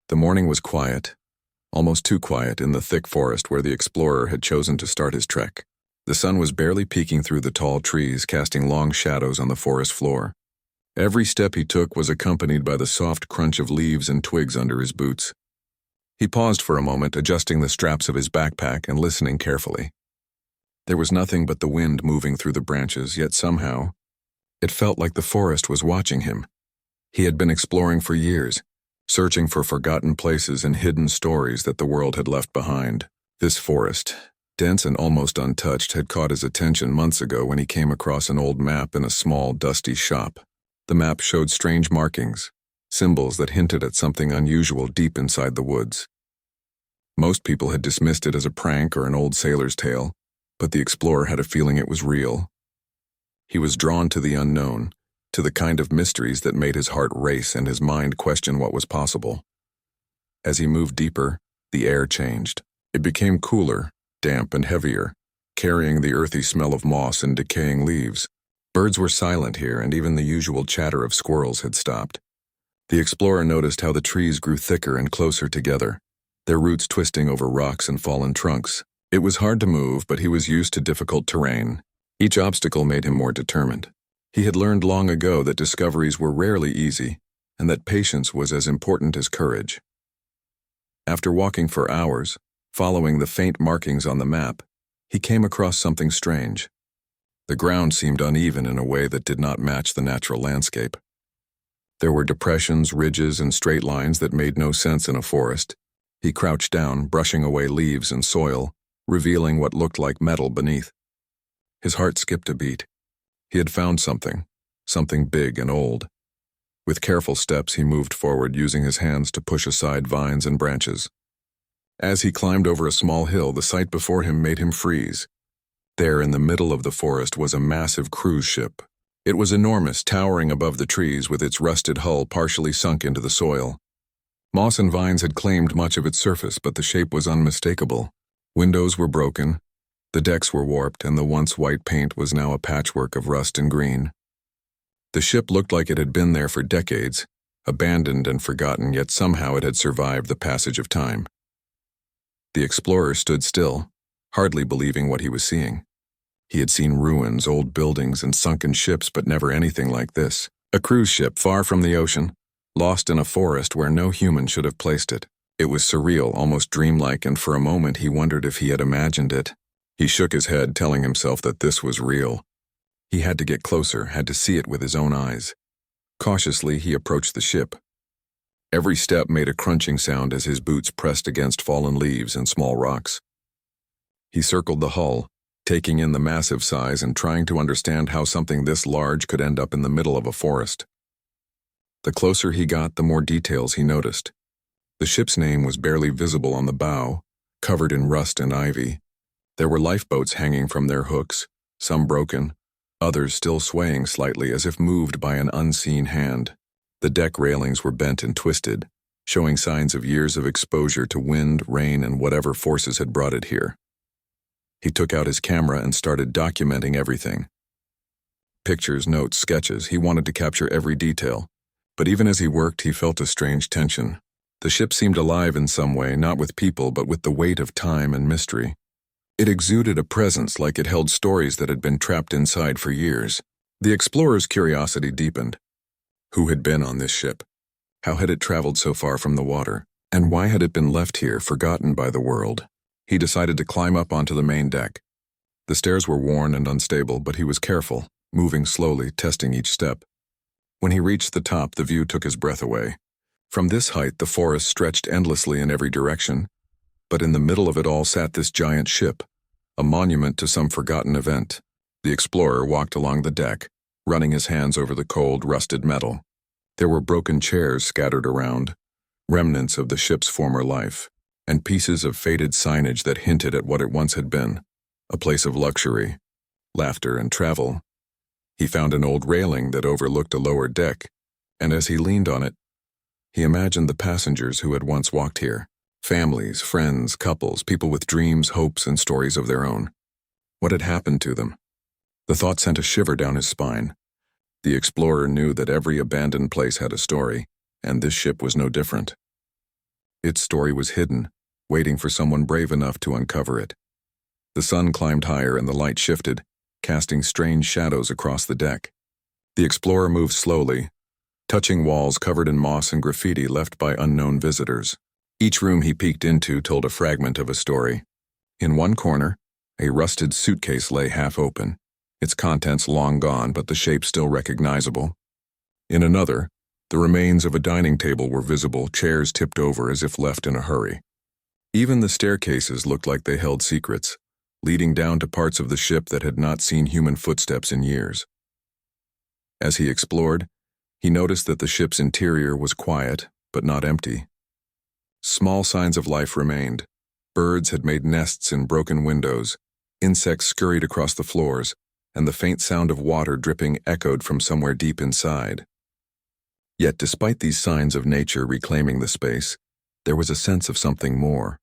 The morning was quiet, almost too quiet in the thick forest where the explorer had chosen to start his trek. The sun was barely peeking through the tall trees, casting long shadows on the forest floor. Every step he took was accompanied by the soft crunch of leaves and twigs under his boots. He paused for a moment, adjusting the straps of his backpack and listening carefully. There was nothing but the wind moving through the branches, yet somehow, it felt like the forest was watching him. He had been exploring for years, searching for forgotten places and hidden stories that the world had left behind. This forest, dense and almost untouched, had caught his attention months ago when he came across an old map in a small, dusty shop. The map showed strange markings, symbols that hinted at something unusual deep inside the woods. Most people had dismissed it as a prank or an old sailor's tale, but the explorer had a feeling it was real. He was drawn to the unknown, to the kind of mysteries that made his heart race and his mind question what was possible. As he moved deeper, the air changed. It became cooler, damp and heavier, carrying the earthy smell of moss and decaying leaves. Birds were silent here, and even the usual chatter of squirrels had stopped. The explorer noticed how the trees grew thicker and closer together, their roots twisting over rocks and fallen trunks. It was hard to move, but he was used to difficult terrain. Each obstacle made him more determined. He had learned long ago that discoveries were rarely easy, and that patience was as important as courage. After walking for hours, following the faint markings on the map, he came across something strange. The ground seemed uneven in a way that did not match the natural landscape. There were depressions, ridges, and straight lines that made no sense in a forest. He crouched down, brushing away leaves and soil, revealing what looked like metal beneath. His heart skipped a beat. He had found something big and old. With careful steps, he moved forward, using his hands to push aside vines and branches. As he climbed over a small hill, the sight before him made him freeze. There, in the middle of the forest, was a massive cruise ship. It was enormous, towering above the trees, with its rusted hull partially sunk into the soil. Moss and vines had claimed much of its surface, but the shape was unmistakable. Windows were broken, the decks were warped, and the once white paint was now a patchwork of rust and green. The ship looked like it had been there for decades, abandoned and forgotten, yet somehow it had survived the passage of time. The explorer stood still, hardly believing what he was seeing. He had seen ruins, old buildings, and sunken ships, but never anything like this. A cruise ship far from the ocean, lost in a forest where no human should have placed it. It was surreal, almost dreamlike, and for a moment he wondered if he had imagined it. He shook his head, telling himself that this was real. He had to get closer, had to see it with his own eyes. Cautiously, he approached the ship. Every step made a crunching sound as his boots pressed against fallen leaves and small rocks. He circled the hull, taking in the massive size and trying to understand how something this large could end up in the middle of a forest. The closer he got, the more details he noticed. The ship's name was barely visible on the bow, covered in rust and ivy. There were lifeboats hanging from their hooks, some broken, others still swaying slightly as if moved by an unseen hand. The deck railings were bent and twisted, showing signs of years of exposure to wind, rain, and whatever forces had brought it here. He took out his camera and started documenting everything. Pictures, notes, sketches, he wanted to capture every detail. But even as he worked, he felt a strange tension. The ship seemed alive in some way, not with people, but with the weight of time and mystery. It exuded a presence, like it held stories that had been trapped inside for years. The explorer's curiosity deepened. Who had been on this ship? How had it traveled so far from the water? And why had it been left here, forgotten by the world? He decided to climb up onto the main deck. The stairs were worn and unstable, but he was careful, moving slowly, testing each step. When he reached the top, the view took his breath away. From this height, the forest stretched endlessly in every direction, but in the middle of it all sat this giant ship, a monument to some forgotten event. The explorer walked along the deck, running his hands over the cold, rusted metal. There were broken chairs scattered around, remnants of the ship's former life, and pieces of faded signage that hinted at what it once had been, a place of luxury, laughter, and travel. He found an old railing that overlooked a lower deck, and as he leaned on it, he imagined the passengers who had once walked here. Families, friends, couples, people with dreams, hopes, and stories of their own. What had happened to them? The thought sent a shiver down his spine. The explorer knew that every abandoned place had a story, and this ship was no different. Its story was hidden, waiting for someone brave enough to uncover it. The sun climbed higher and the light shifted, casting strange shadows across the deck. The explorer moved slowly, touching walls covered in moss and graffiti left by unknown visitors. Each room he peeked into told a fragment of a story. In one corner, a rusted suitcase lay half open, its contents long gone but the shape still recognizable. In another, the remains of a dining table were visible, chairs tipped over as if left in a hurry. Even the staircases looked like they held secrets, leading down to parts of the ship that had not seen human footsteps in years. As he explored, he noticed that the ship's interior was quiet, but not empty. Small signs of life remained. Birds had made nests in broken windows, insects scurried across the floors, and the faint sound of water dripping echoed from somewhere deep inside. Yet despite these signs of nature reclaiming the space, there was a sense of something more.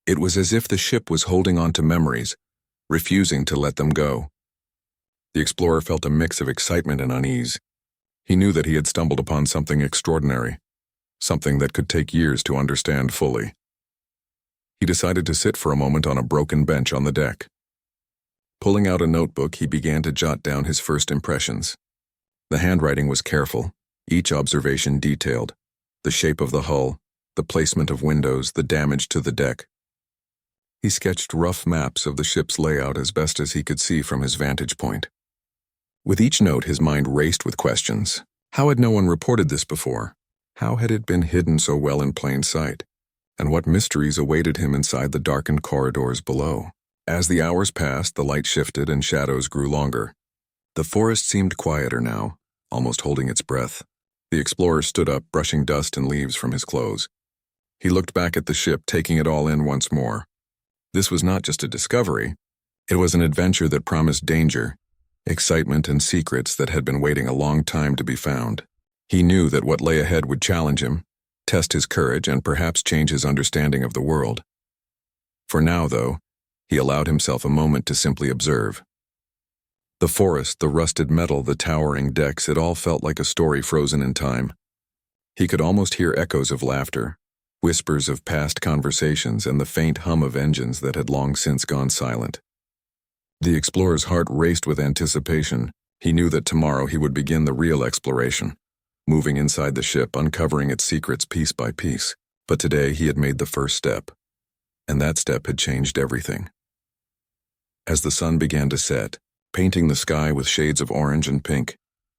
It was as if the ship was holding on to memories, refusing to let them go. The explorer felt a mix of excitement and unease. He knew that he had stumbled upon something extraordinary, something that could take years to understand fully. He decided to sit for a moment on a broken bench on the deck. Pulling out a notebook, he began to jot down his first impressions. The handwriting was careful, each observation detailed: the shape of the hull, the placement of windows, the damage to the deck. He sketched rough maps of the ship's layout as best as he could see from his vantage point. With each note, his mind raced with questions. How had no one reported this before? How had it been hidden so well in plain sight? And what mysteries awaited him inside the darkened corridors below? As the hours passed, the light shifted and shadows grew longer. The forest seemed quieter now, almost holding its breath. The explorer stood up, brushing dust and leaves from his clothes. He looked back at the ship, taking it all in once more. This was not just a discovery. It was an adventure that promised danger, excitement, and secrets that had been waiting a long time to be found. He knew that what lay ahead would challenge him, test his courage, and perhaps change his understanding of the world. For now, though, he allowed himself a moment to simply observe. The forest, the rusted metal, the towering decks, it all felt like a story frozen in time. He could almost hear echoes of laughter, whispers of past conversations, and the faint hum of engines that had long since gone silent. The explorer's heart raced with anticipation. He knew that tomorrow he would begin the real exploration, moving inside the ship, uncovering its secrets piece by piece. But today he had made the first step, and that step had changed everything. As the sun began to set, painting the sky with shades of orange and pink,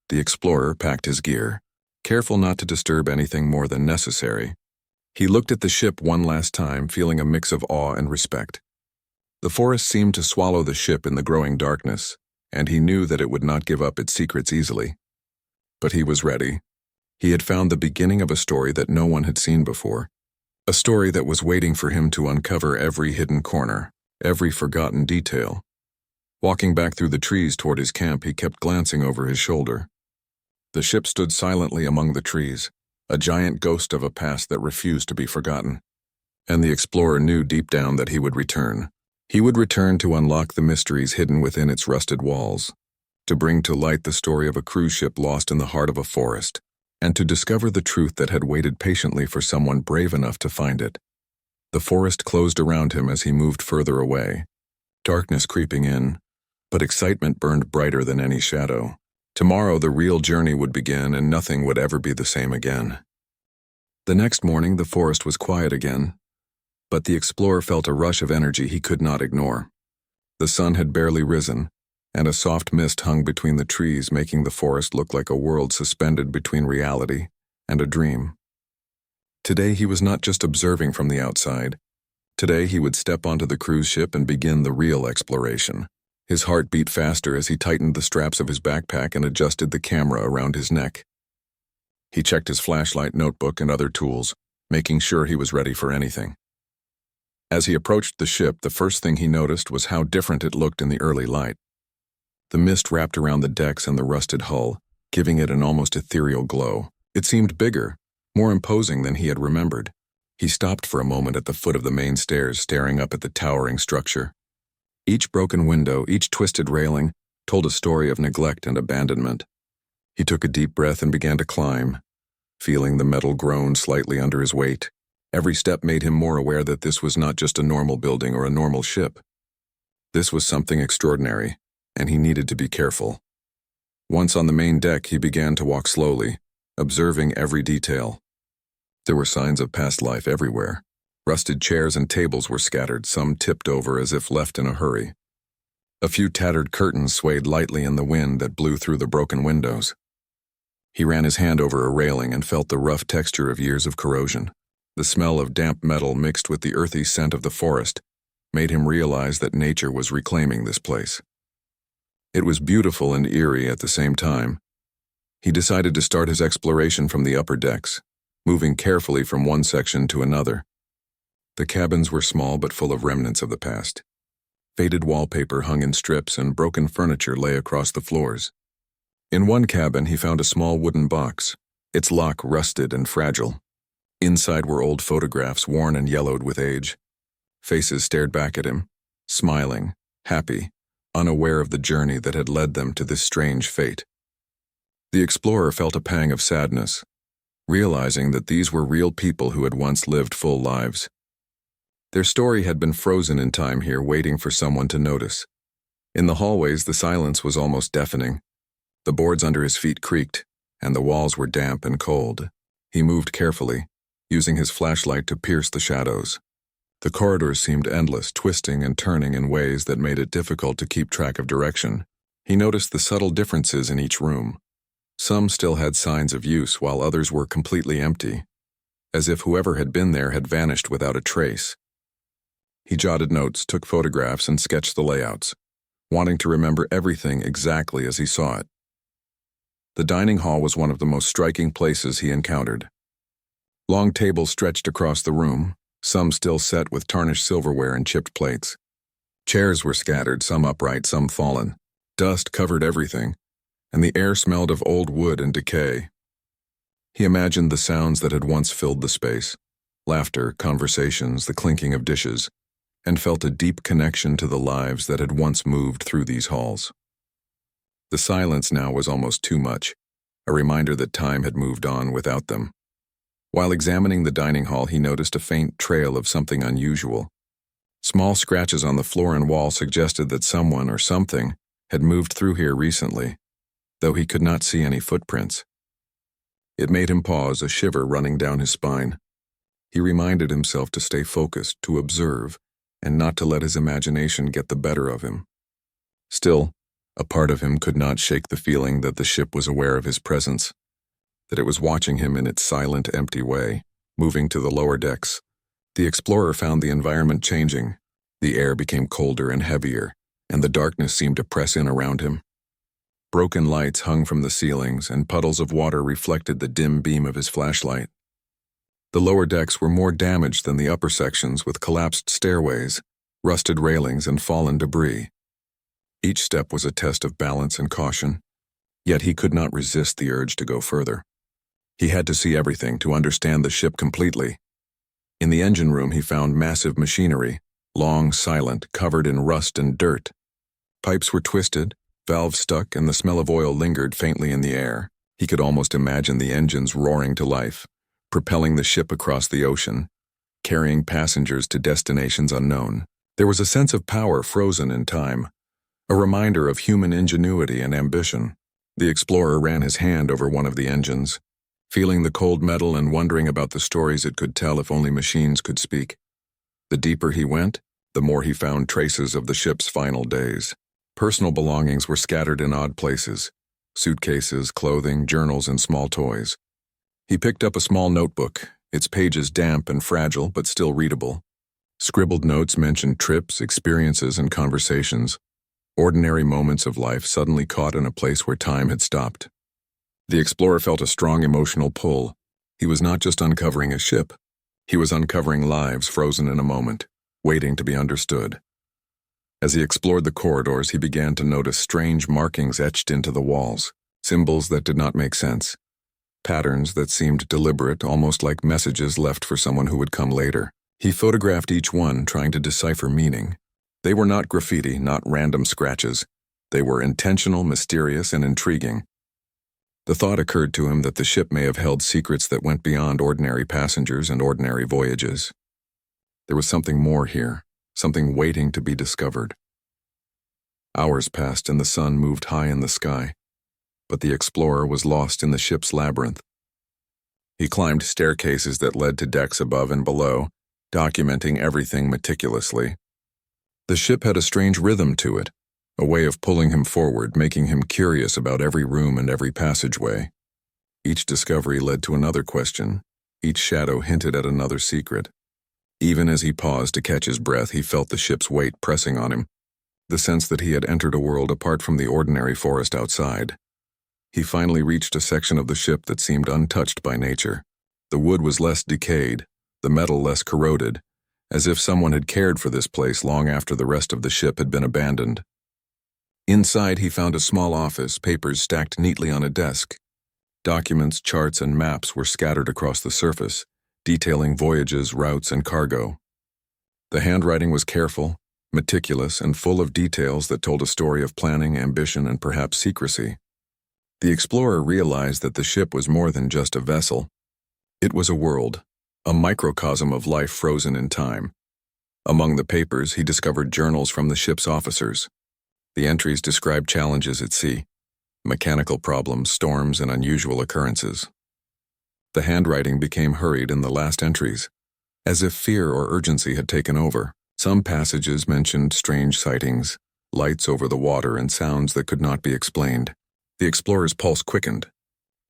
the explorer packed his gear, careful not to disturb anything more than necessary. He looked at the ship one last time, feeling a mix of awe and respect. The forest seemed to swallow the ship in the growing darkness, and he knew that it would not give up its secrets easily. But he was ready. He had found the beginning of a story that no one had seen before, a story that was waiting for him to uncover every hidden corner, every forgotten detail. Walking back through the trees toward his camp, he kept glancing over his shoulder. The ship stood silently among the trees, a giant ghost of a past that refused to be forgotten. And the explorer knew deep down that he would return. He would return to unlock the mysteries hidden within its rusted walls, to bring to light the story of a cruise ship lost in the heart of a forest, and to discover the truth that had waited patiently for someone brave enough to find it. The forest closed around him as he moved further away, darkness creeping in, but excitement burned brighter than any shadow. Tomorrow the real journey would begin, and nothing would ever be the same again. The next morning the forest was quiet again, but the explorer felt a rush of energy he could not ignore. The sun had barely risen, and a soft mist hung between the trees, making the forest look like a world suspended between reality and a dream. Today he was not just observing from the outside. Today he would step onto the cruise ship and begin the real exploration. His heart beat faster as he tightened the straps of his backpack and adjusted the camera around his neck. He checked his flashlight, notebook, and other tools, making sure he was ready for anything. As he approached the ship, the first thing he noticed was how different it looked in the early light. The mist wrapped around the decks and the rusted hull, giving it an almost ethereal glow. It seemed bigger, more imposing than he had remembered. He stopped for a moment at the foot of the main stairs, staring up at the towering structure. Each broken window, each twisted railing, told a story of neglect and abandonment. He took a deep breath and began to climb, feeling the metal groan slightly under his weight. Every step made him more aware that this was not just a normal building or a normal ship. This was something extraordinary, and he needed to be careful. Once on the main deck, he began to walk slowly, observing every detail. There were signs of past life everywhere. Rusted chairs and tables were scattered, some tipped over as if left in a hurry. A few tattered curtains swayed lightly in the wind that blew through the broken windows. He ran his hand over a railing and felt the rough texture of years of corrosion. The smell of damp metal mixed with the earthy scent of the forest made him realize that nature was reclaiming this place. It was beautiful and eerie at the same time. He decided to start his exploration from the upper decks, moving carefully from one section to another. The cabins were small but full of remnants of the past. Faded wallpaper hung in strips and broken furniture lay across the floors. In one cabin, he found a small wooden box, its lock rusted and fragile. Inside were old photographs worn and yellowed with age. Faces stared back at him, smiling, happy, unaware of the journey that had led them to this strange fate. The explorer felt a pang of sadness, realizing that these were real people who had once lived full lives. Their story had been frozen in time here, waiting for someone to notice. In the hallways, the silence was almost deafening. The boards under his feet creaked, and the walls were damp and cold. He moved carefully, using his flashlight to pierce the shadows. The corridors seemed endless, twisting and turning in ways that made it difficult to keep track of direction. He noticed the subtle differences in each room. Some still had signs of use, while others were completely empty, as if whoever had been there had vanished without a trace. He jotted notes, took photographs, and sketched the layouts, wanting to remember everything exactly as he saw it. The dining hall was one of the most striking places he encountered. Long tables stretched across the room, some still set with tarnished silverware and chipped plates. Chairs were scattered, some upright, some fallen. Dust covered everything, and the air smelled of old wood and decay. He imagined the sounds that had once filled the space: laughter, conversations, the clinking of dishes, and felt a deep connection to the lives that had once moved through these halls. The silence now was almost too much, a reminder that time had moved on without them. While examining the dining hall, he noticed a faint trail of something unusual. Small scratches on the floor and wall suggested that someone or something had moved through here recently, though he could not see any footprints. It made him pause, a shiver running down his spine. He reminded himself to stay focused, to observe, and not to let his imagination get the better of him. Still, a part of him could not shake the feeling that the ship was aware of his presence, that it was watching him in its silent, empty way. Moving to the lower decks, the explorer found the environment changing. The air became colder and heavier, and the darkness seemed to press in around him. Broken lights hung from the ceilings, and puddles of water reflected the dim beam of his flashlight. The lower decks were more damaged than the upper sections, with collapsed stairways, rusted railings, and fallen debris. Each step was a test of balance and caution, yet he could not resist the urge to go further. He had to see everything to understand the ship completely. In the engine room, he found massive machinery, long, silent, covered in rust and dirt. Pipes were twisted, valves stuck, and the smell of oil lingered faintly in the air. He could almost imagine the engines roaring to life, propelling the ship across the ocean, carrying passengers to destinations unknown. There was a sense of power frozen in time, a reminder of human ingenuity and ambition. The explorer ran his hand over one of the engines, feeling the cold metal and wondering about the stories it could tell if only machines could speak. The deeper he went, the more he found traces of the ship's final days. Personal belongings were scattered in odd places: suitcases, clothing, journals, and small toys. He picked up a small notebook, its pages damp and fragile but still readable. Scribbled notes mentioned trips, experiences, and conversations, ordinary moments of life suddenly caught in a place where time had stopped. The explorer felt a strong emotional pull. He was not just uncovering a ship. He was uncovering lives frozen in a moment, waiting to be understood. As he explored the corridors, he began to notice strange markings etched into the walls, symbols that did not make sense, patterns that seemed deliberate, almost like messages left for someone who would come later. He photographed each one, trying to decipher meaning. They were not graffiti, not random scratches. They were intentional, mysterious, and intriguing. The thought occurred to him that the ship may have held secrets that went beyond ordinary passengers and ordinary voyages. There was something more here, something waiting to be discovered. Hours passed and the sun moved high in the sky, but the explorer was lost in the ship's labyrinth. He climbed staircases that led to decks above and below, documenting everything meticulously. The ship had a strange rhythm to it, a way of pulling him forward, making him curious about every room and every passageway. Each discovery led to another question. Each shadow hinted at another secret. Even as he paused to catch his breath, he felt the ship's weight pressing on him, the sense that he had entered a world apart from the ordinary forest outside. He finally reached a section of the ship that seemed untouched by nature. The wood was less decayed, the metal less corroded, as if someone had cared for this place long after the rest of the ship had been abandoned. Inside, he found a small office, papers stacked neatly on a desk. Documents, charts, and maps were scattered across the surface, detailing voyages, routes, and cargo. The handwriting was careful, meticulous, and full of details that told a story of planning, ambition, and perhaps secrecy. The explorer realized that the ship was more than just a vessel. It was a world, a microcosm of life frozen in time. Among the papers, he discovered journals from the ship's officers. The entries described challenges at sea, mechanical problems, storms, and unusual occurrences. The handwriting became hurried in the last entries, as if fear or urgency had taken over. Some passages mentioned strange sightings, lights over the water, and sounds that could not be explained. The explorer's pulse quickened.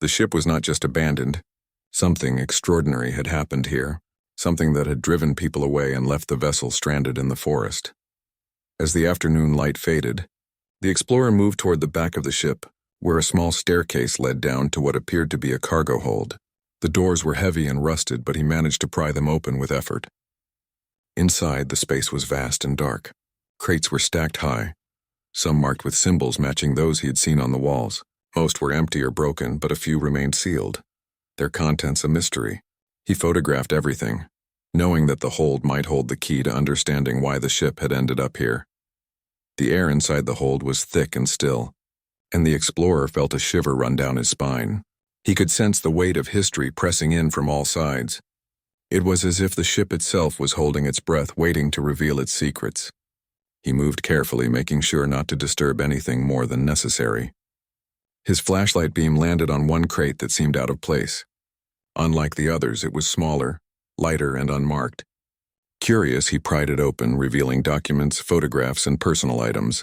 The ship was not just abandoned. Something extraordinary had happened here, something that had driven people away and left the vessel stranded in the forest. As the afternoon light faded, the explorer moved toward the back of the ship, where a small staircase led down to what appeared to be a cargo hold. The doors were heavy and rusted, but he managed to pry them open with effort. Inside, the space was vast and dark. Crates were stacked high, some marked with symbols matching those he had seen on the walls. Most were empty or broken, but a few remained sealed, their contents a mystery. He photographed everything, knowing that the hold might hold the key to understanding why the ship had ended up here. The air inside the hold was thick and still, and the explorer felt a shiver run down his spine. He could sense the weight of history pressing in from all sides. It was as if the ship itself was holding its breath, waiting to reveal its secrets. He moved carefully, making sure not to disturb anything more than necessary. His flashlight beam landed on one crate that seemed out of place. Unlike the others, it was smaller, lighter, and unmarked. Curious, he pried it open, revealing documents, photographs, and personal items.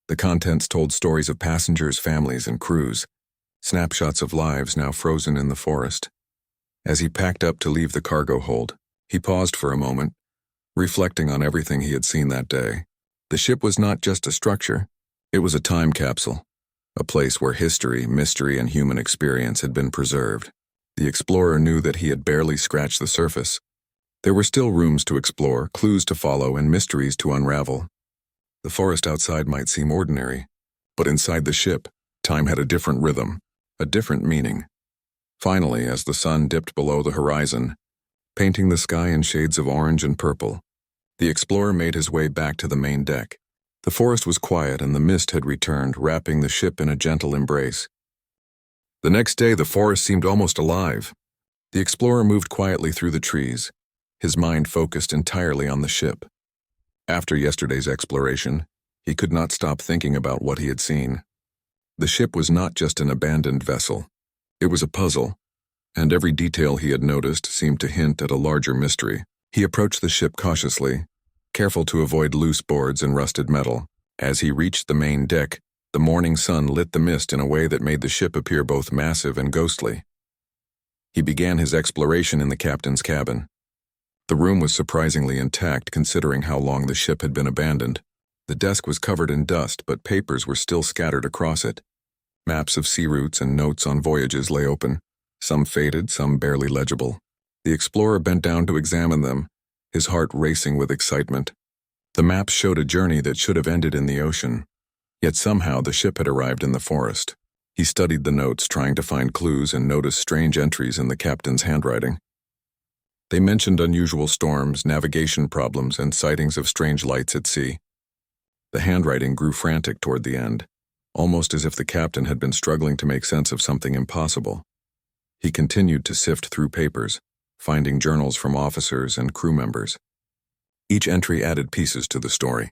The contents told stories of passengers, families, and crews, snapshots of lives now frozen in the forest. As he packed up to leave the cargo hold, he paused for a moment, reflecting on everything he had seen that day. The ship was not just a structure, it was a time capsule, a place where history, mystery, and human experience had been preserved. The explorer knew that he had barely scratched the surface. There were still rooms to explore, clues to follow, and mysteries to unravel. The forest outside might seem ordinary, but inside the ship, time had a different rhythm, a different meaning. Finally, as the sun dipped below the horizon, painting the sky in shades of orange and purple, the explorer made his way back to the main deck. The forest was quiet and the mist had returned, wrapping the ship in a gentle embrace. The next day, the forest seemed almost alive. The explorer moved quietly through the trees, his mind focused entirely on the ship. After yesterday's exploration, he could not stop thinking about what he had seen. The ship was not just an abandoned vessel. It was a puzzle, and every detail he had noticed seemed to hint at a larger mystery. He approached the ship cautiously, careful to avoid loose boards and rusted metal. As he reached the main deck, the morning sun lit the mist in a way that made the ship appear both massive and ghostly. He began his exploration in the captain's cabin. The room was surprisingly intact considering how long the ship had been abandoned. The desk was covered in dust, but papers were still scattered across it. Maps of sea routes and notes on voyages lay open, some faded, some barely legible. The explorer bent down to examine them, his heart racing with excitement. The maps showed a journey that should have ended in the ocean, yet somehow the ship had arrived in the forest. He studied the notes, trying to find clues, and noticed strange entries in the captain's handwriting. They mentioned unusual storms, navigation problems, and sightings of strange lights at sea. The handwriting grew frantic toward the end. almost as if the captain had been struggling to make sense of something impossible. He continued to sift through papers, finding journals from officers and crew members. Each entry added pieces to the story.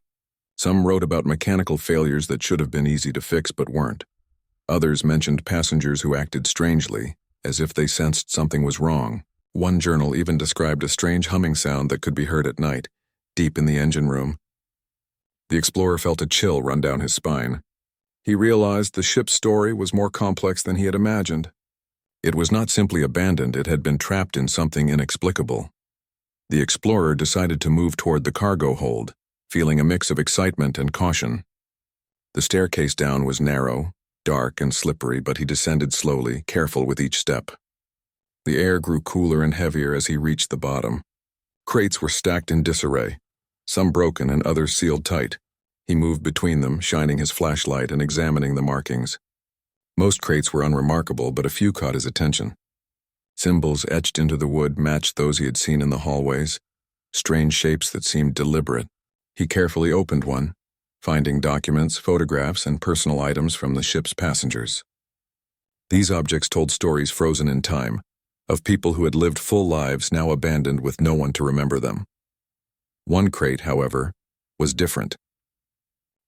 Some wrote about mechanical failures that should have been easy to fix but weren't. Others mentioned passengers who acted strangely, as if they sensed something was wrong. One journal even described a strange humming sound that could be heard at night, deep in the engine room. The explorer felt a chill run down his spine. He realized the ship's story was more complex than he had imagined. It was not simply abandoned, it had been trapped in something inexplicable. The explorer decided to move toward the cargo hold, feeling a mix of excitement and caution. The staircase down was narrow, dark and slippery, but he descended slowly, careful with each step. The air grew cooler and heavier as he reached the bottom. Crates were stacked in disarray, some broken and others sealed tight. He moved between them, shining his flashlight and examining the markings. Most crates were unremarkable, but a few caught his attention. Symbols etched into the wood matched those he had seen in the hallways, strange shapes that seemed deliberate. He carefully opened one, finding documents, photographs, and personal items from the ship's passengers. These objects told stories frozen in time, of people who had lived full lives now abandoned with no one to remember them. One crate, however, was different.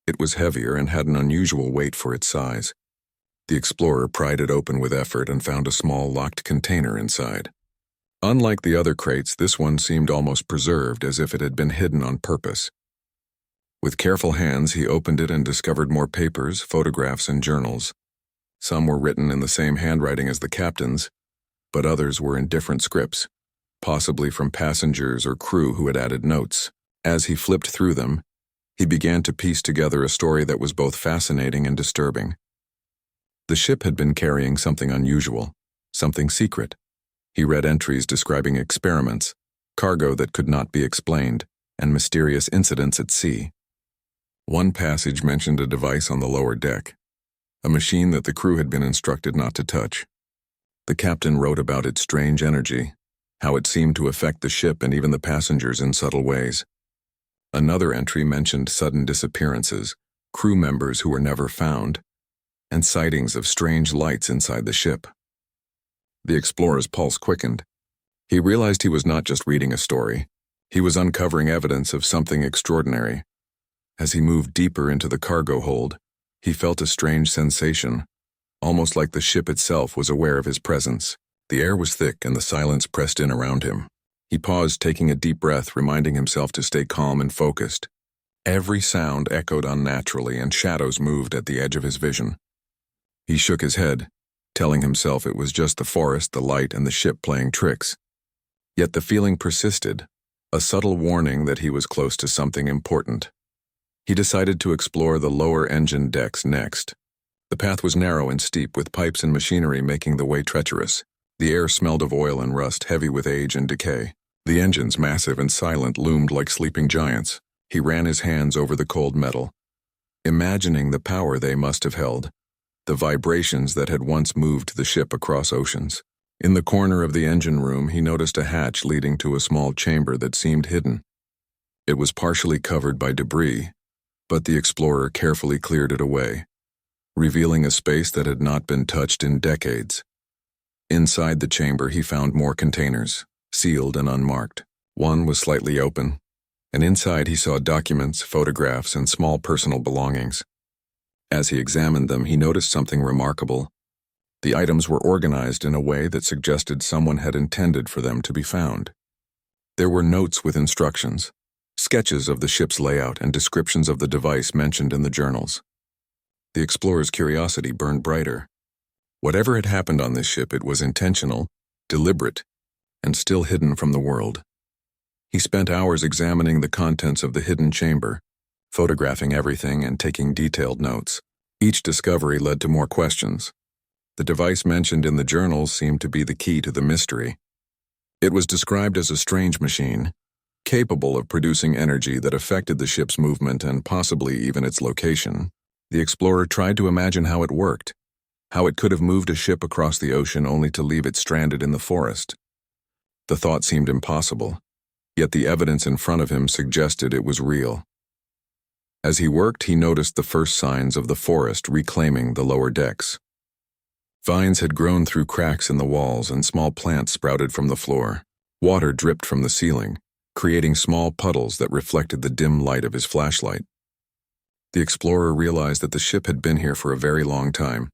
It was heavier and had an unusual weight for its size. The explorer pried it open with effort and found a small locked container inside. Unlike the other crates, this one seemed almost preserved, as if it had been hidden on purpose. With careful hands, he opened it and discovered more papers, photographs, and journals. Some were written in the same handwriting as the captain's, but others were in different scripts, possibly from passengers or crew who had added notes. As he flipped through them, he began to piece together a story that was both fascinating and disturbing. The ship had been carrying something unusual, something secret. He read entries describing experiments, cargo that could not be explained, and mysterious incidents at sea. One passage mentioned a device on the lower deck, a machine that the crew had been instructed not to touch. The captain wrote about its strange energy, how it seemed to affect the ship and even the passengers in subtle ways. Another entry mentioned sudden disappearances, crew members who were never found, and sightings of strange lights inside the ship. The explorer's pulse quickened. He realized he was not just reading a story, he was uncovering evidence of something extraordinary. As he moved deeper into the cargo hold, he felt a strange sensation, almost like the ship itself was aware of his presence. The air was thick and the silence pressed in around him. He paused, taking a deep breath, reminding himself to stay calm and focused. Every sound echoed unnaturally and shadows moved at the edge of his vision. He shook his head, telling himself it was just the forest, the light, and the ship playing tricks. Yet the feeling persisted, a subtle warning that he was close to something important. He decided to explore the lower engine decks next. The path was narrow and steep, with pipes and machinery making the way treacherous. The air smelled of oil and rust, heavy with age and decay. The engines, massive and silent, loomed like sleeping giants. He ran his hands over the cold metal, imagining the power they must have held, the vibrations that had once moved the ship across oceans. In the corner of the engine room, he noticed a hatch leading to a small chamber that seemed hidden. It was partially covered by debris, but the explorer carefully cleared it away, revealing a space that had not been touched in decades. Inside the chamber, he found more containers, sealed and unmarked. One was slightly open, and inside he saw documents, photographs, and small personal belongings. As he examined them, he noticed something remarkable. The items were organized in a way that suggested someone had intended for them to be found. There were notes with instructions, sketches of the ship's layout, and descriptions of the device mentioned in the journals. The explorer's curiosity burned brighter. Whatever had happened on this ship, it was intentional, deliberate, and still hidden from the world. He spent hours examining the contents of the hidden chamber, photographing everything and taking detailed notes. Each discovery led to more questions. The device mentioned in the journals seemed to be the key to the mystery. It was described as a strange machine, capable of producing energy that affected the ship's movement and possibly even its location. The explorer tried to imagine how it worked, how it could have moved a ship across the ocean only to leave it stranded in the forest. The thought seemed impossible, yet the evidence in front of him suggested it was real. As he worked, he noticed the first signs of the forest reclaiming the lower decks. Vines had grown through cracks in the walls and small plants sprouted from the floor. Water dripped from the ceiling, creating small puddles that reflected the dim light of his flashlight. The explorer realized that the ship had been here for a very long time,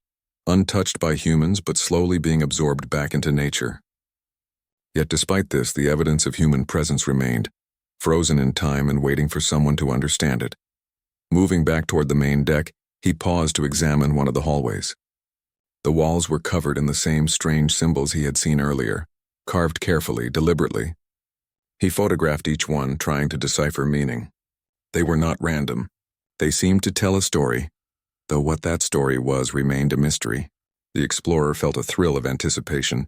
untouched by humans but slowly being absorbed back into nature. Yet despite this, the evidence of human presence remained, frozen in time and waiting for someone to understand it. Moving back toward the main deck, he paused to examine one of the hallways. The walls were covered in the same strange symbols he had seen earlier, carved carefully, deliberately. He photographed each one, trying to decipher meaning. They were not random. They seemed to tell a story, though what that story was remained a mystery. The explorer felt a thrill of anticipation.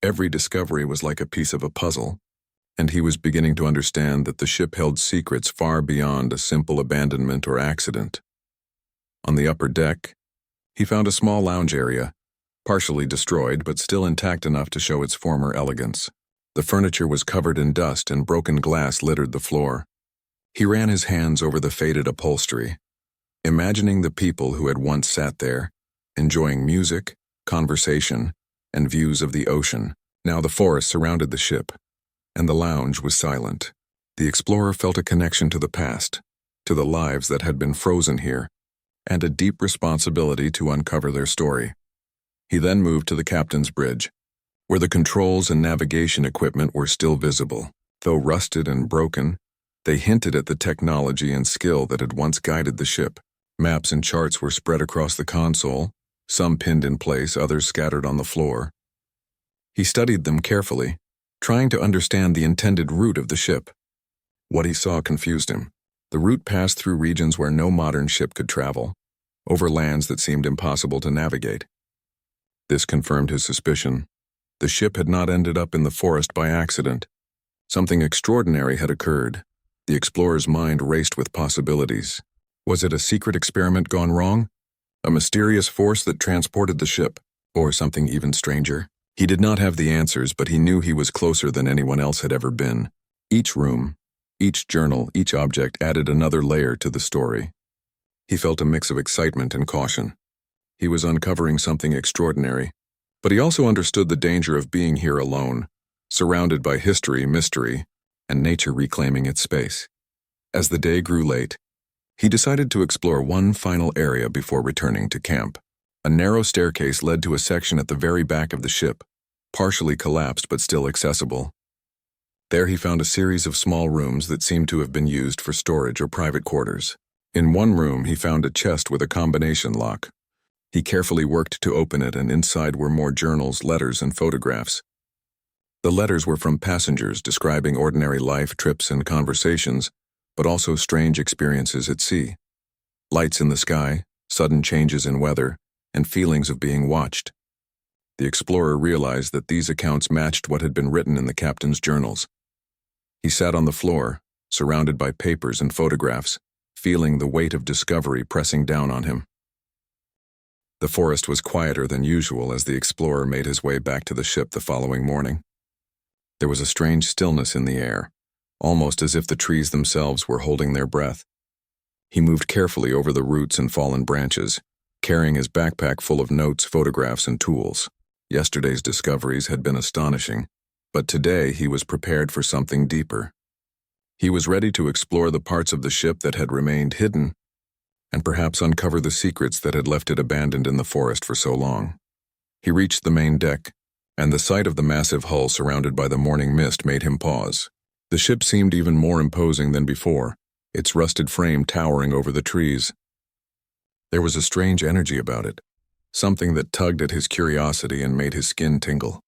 Every discovery was like a piece of a puzzle, and he was beginning to understand that the ship held secrets far beyond a simple abandonment or accident. On the upper deck, he found a small lounge area, partially destroyed but still intact enough to show its former elegance. The furniture was covered in dust and broken glass littered the floor. He ran his hands over the faded upholstery, imagining the people who had once sat there, enjoying music, conversation, and views of the ocean. Now the forest surrounded the ship, and the lounge was silent. The explorer felt a connection to the past, to the lives that had been frozen here, and a deep responsibility to uncover their story. He then moved to the captain's bridge, where the controls and navigation equipment were still visible. Though rusted and broken, they hinted at the technology and skill that had once guided the ship. Maps and charts were spread across the console, some pinned in place, others scattered on the floor. He studied them carefully, trying to understand the intended route of the ship. What he saw confused him. The route passed through regions where no modern ship could travel, over lands that seemed impossible to navigate. This confirmed his suspicion. The ship had not ended up in the forest by accident. Something extraordinary had occurred. The explorer's mind raced with possibilities. Was it a secret experiment gone wrong? A mysterious force that transported the ship? Or something even stranger? He did not have the answers, but he knew he was closer than anyone else had ever been. Each room, each journal, each object added another layer to the story. He felt a mix of excitement and caution. He was uncovering something extraordinary, but he also understood the danger of being here alone, surrounded by history, mystery, and nature reclaiming its space. As the day grew late, he decided to explore one final area before returning to camp. A narrow staircase led to a section at the very back of the ship, partially collapsed but still accessible. There he found a series of small rooms that seemed to have been used for storage or private quarters. In one room, he found a chest with a combination lock. He carefully worked to open it, and inside were more journals, letters, and photographs. The letters were from passengers describing ordinary life, trips, and conversations, but also strange experiences at sea. Lights in the sky, sudden changes in weather, and feelings of being watched. The explorer realized that these accounts matched what had been written in the captain's journals. He sat on the floor, surrounded by papers and photographs, feeling the weight of discovery pressing down on him. The forest was quieter than usual as the explorer made his way back to the ship the following morning. There was a strange stillness in the air, almost as if the trees themselves were holding their breath. He moved carefully over the roots and fallen branches, carrying his backpack full of notes, photographs, and tools. Yesterday's discoveries had been astonishing, but today he was prepared for something deeper. He was ready to explore the parts of the ship that had remained hidden, and perhaps uncover the secrets that had left it abandoned in the forest for so long. He reached the main deck, and the sight of the massive hull surrounded by the morning mist made him pause. The ship seemed even more imposing than before, its rusted frame towering over the trees. There was a strange energy about it, something that tugged at his curiosity and made his skin tingle.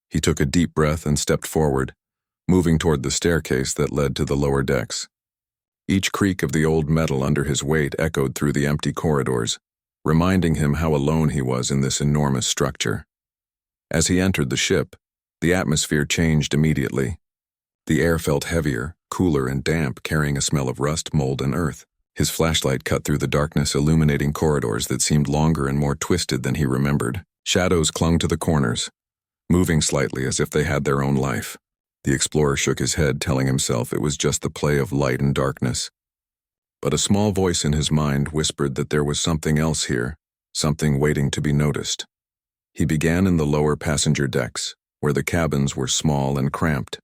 He took a deep breath and stepped forward, moving toward the staircase that led to the lower decks. Each creak of the old metal under his weight echoed through the empty corridors, reminding him how alone he was in this enormous structure. As he entered the ship, the atmosphere changed immediately. The air felt heavier, cooler, and damp, carrying a smell of rust, mold, and earth. His flashlight cut through the darkness, illuminating corridors that seemed longer and more twisted than he remembered. Shadows clung to the corners, moving slightly as if they had their own life. The explorer shook his head, telling himself it was just the play of light and darkness. But a small voice in his mind whispered that there was something else here, something waiting to be noticed. He began in the lower passenger decks, where the cabins were small and cramped.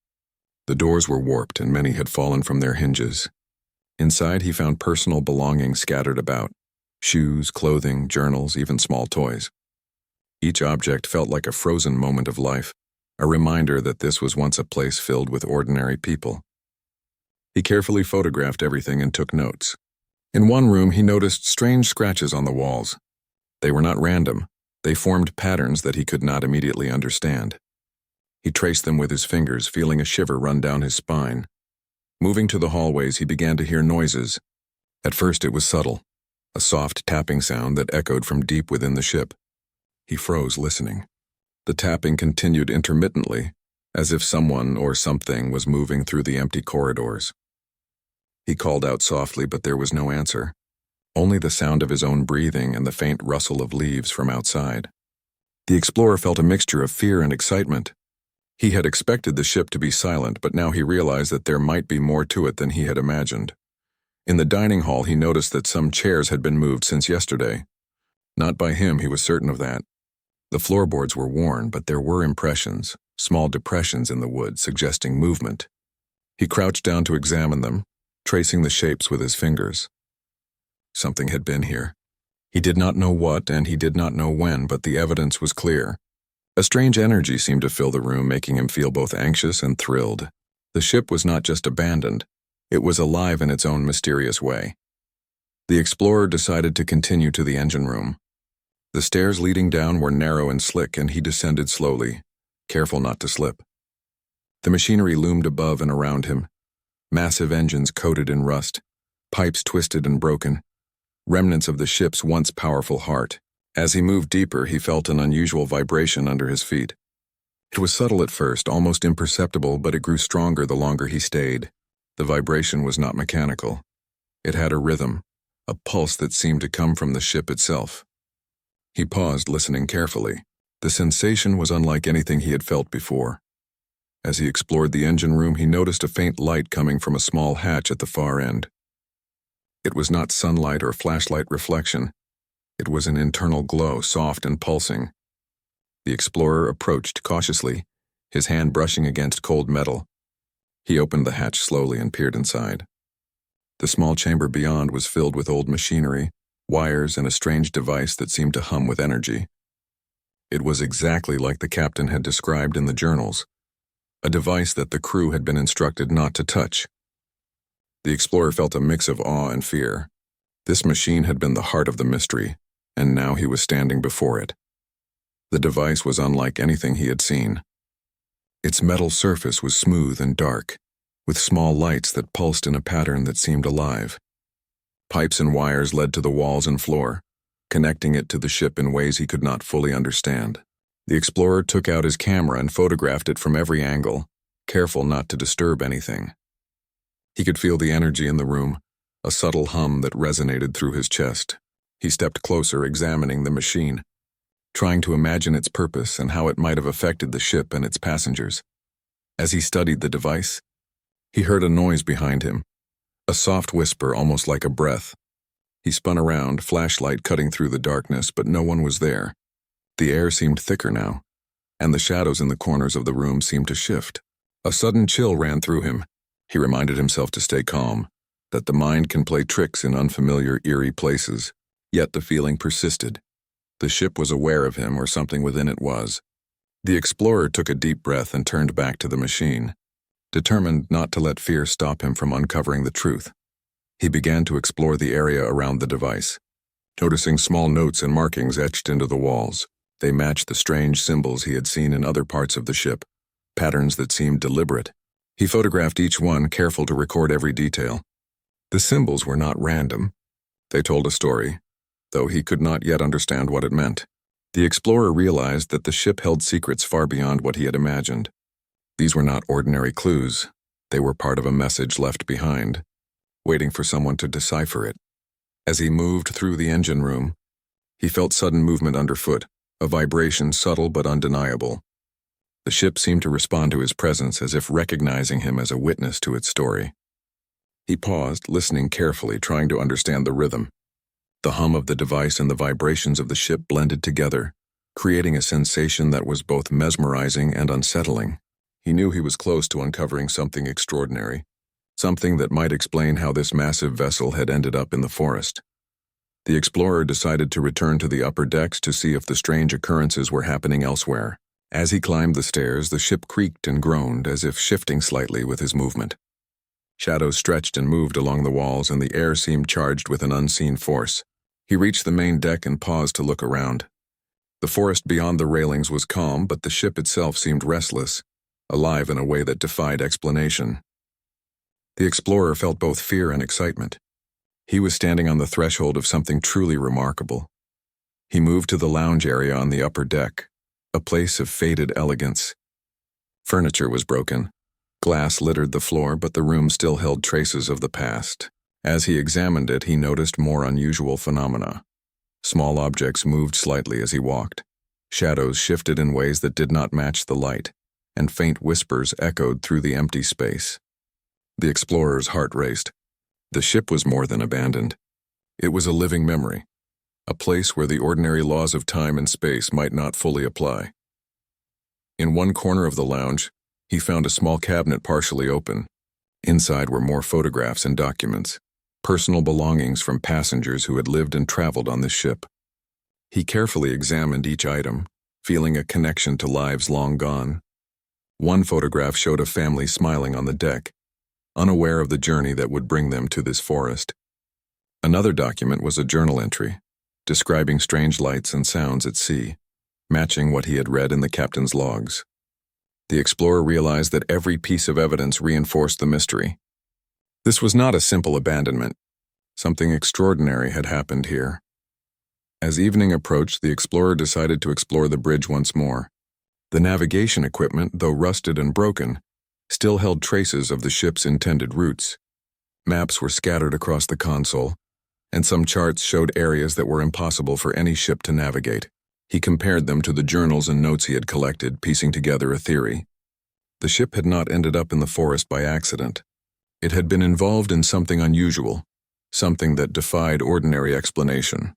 The doors were warped and many had fallen from their hinges. Inside he found personal belongings scattered about: shoes, clothing, journals, even small toys. Each object felt like a frozen moment of life, a reminder that this was once a place filled with ordinary people. He carefully photographed everything and took notes. In one room he noticed strange scratches on the walls. They were not random. They formed patterns that he could not immediately understand. He traced them with his fingers, feeling a shiver run down his spine. Moving to the hallways, he began to hear noises. At first it was subtle, a soft tapping sound that echoed from deep within the ship. He froze, listening. The tapping continued intermittently, as if someone or something was moving through the empty corridors. He called out softly, but there was no answer. Only the sound of his own breathing and the faint rustle of leaves from outside. The explorer felt a mixture of fear and excitement. He had expected the ship to be silent, but now he realized that there might be more to it than he had imagined. In the dining hall, he noticed that some chairs had been moved since yesterday. Not by him, he was certain of that. The floorboards were worn, but there were impressions, small depressions in the wood suggesting movement. He crouched down to examine them, tracing the shapes with his fingers. Something had been here. He did not know what, and he did not know when, but the evidence was clear. A strange energy seemed to fill the room, making him feel both anxious and thrilled. The ship was not just abandoned. It was alive in its own mysterious way. The explorer decided to continue to the engine room. The stairs leading down were narrow and slick, and he descended slowly, careful not to slip. The machinery loomed above and around him. Massive engines coated in rust, pipes twisted and broken, remnants of the ship's once powerful heart. As he moved deeper, he felt an unusual vibration under his feet. It was subtle at first, almost imperceptible, but it grew stronger the longer he stayed. The vibration was not mechanical. It had a rhythm, a pulse that seemed to come from the ship itself. He paused, listening carefully. The sensation was unlike anything he had felt before. As he explored the engine room, he noticed a faint light coming from a small hatch at the far end. It was not sunlight or flashlight reflection. It was an internal glow, soft and pulsing. The explorer approached cautiously, his hand brushing against cold metal. He opened the hatch slowly and peered inside. The small chamber beyond was filled with old machinery, wires, and a strange device that seemed to hum with energy. It was exactly like the captain had described in the journals, a device that the crew had been instructed not to touch. The explorer felt a mix of awe and fear. This machine had been the heart of the mystery, and now he was standing before it. The device was unlike anything he had seen. Its metal surface was smooth and dark, with small lights that pulsed in a pattern that seemed alive. Pipes and wires led to the walls and floor, connecting it to the ship in ways he could not fully understand. The explorer took out his camera and photographed it from every angle, careful not to disturb anything. He could feel the energy in the room, a subtle hum that resonated through his chest. He stepped closer, examining the machine, trying to imagine its purpose and how it might have affected the ship and its passengers. As he studied the device, he heard a noise behind him, a soft whisper almost like a breath. He spun around, flashlight cutting through the darkness, but no one was there. The air seemed thicker now, and the shadows in the corners of the room seemed to shift. A sudden chill ran through him. He reminded himself to stay calm, that the mind can play tricks in unfamiliar, eerie places. Yet the feeling persisted. The ship was aware of him, or something within it was. The explorer took a deep breath and turned back to the machine, determined not to let fear stop him from uncovering the truth. He began to explore the area around the device, noticing small notes and markings etched into the walls. They matched the strange symbols he had seen in other parts of the ship, patterns that seemed deliberate. He photographed each one, careful to record every detail. The symbols were not random. They told a story, though he could not yet understand what it meant. The explorer realized that the ship held secrets far beyond what he had imagined. These were not ordinary clues. They were part of a message left behind, waiting for someone to decipher it. As he moved through the engine room, he felt sudden movement underfoot, a vibration subtle but undeniable. The ship seemed to respond to his presence as if recognizing him as a witness to its story. He paused, listening carefully, trying to understand the rhythm. The hum of the device and the vibrations of the ship blended together, creating a sensation that was both mesmerizing and unsettling. He knew he was close to uncovering something extraordinary, something that might explain how this massive vessel had ended up in the forest. The explorer decided to return to the upper decks to see if the strange occurrences were happening elsewhere. As he climbed the stairs, the ship creaked and groaned as if shifting slightly with his movement. Shadows stretched and moved along the walls, and the air seemed charged with an unseen force. He reached the main deck and paused to look around. The forest beyond the railings was calm, but the ship itself seemed restless, alive in a way that defied explanation. The explorer felt both fear and excitement. He was standing on the threshold of something truly remarkable. He moved to the lounge area on the upper deck, a place of faded elegance. Furniture was broken. Glass littered the floor, but the room still held traces of the past. As he examined it, he noticed more unusual phenomena. Small objects moved slightly as he walked. Shadows shifted in ways that did not match the light, and faint whispers echoed through the empty space. The explorer's heart raced. The ship was more than abandoned. It was a living memory, a place where the ordinary laws of time and space might not fully apply. In one corner of the lounge, he found a small cabinet partially open. Inside were more photographs and documents, personal belongings from passengers who had lived and traveled on this ship. He carefully examined each item, feeling a connection to lives long gone. One photograph showed a family smiling on the deck, unaware of the journey that would bring them to this forest. Another document was a journal entry, describing strange lights and sounds at sea, matching what he had read in the captain's logs. The explorer realized that every piece of evidence reinforced the mystery. This was not a simple abandonment. Something extraordinary had happened here. As evening approached, the explorer decided to explore the bridge once more. The navigation equipment, though rusted and broken, still held traces of the ship's intended routes. Maps were scattered across the console, and some charts showed areas that were impossible for any ship to navigate. He compared them to the journals and notes he had collected, piecing together a theory. The ship had not ended up in the forest by accident. It had been involved in something unusual, something that defied ordinary explanation.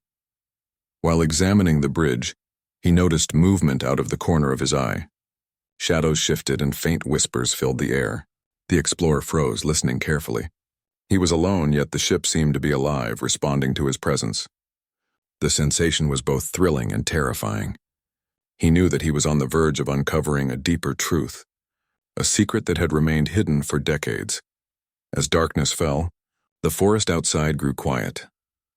While examining the bridge, he noticed movement out of the corner of his eye. Shadows shifted and faint whispers filled the air. The explorer froze, listening carefully. He was alone, yet the ship seemed to be alive, responding to his presence. The sensation was both thrilling and terrifying. He knew that he was on the verge of uncovering a deeper truth, a secret that had remained hidden for decades. As darkness fell, the forest outside grew quiet,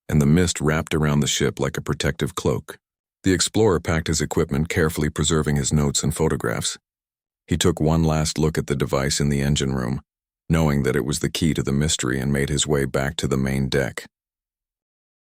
and the mist wrapped around the ship like a protective cloak. The explorer packed his equipment, carefully preserving his notes and photographs. He took one last look at the device in the engine room, knowing that it was the key to the mystery, and made his way back to the main deck.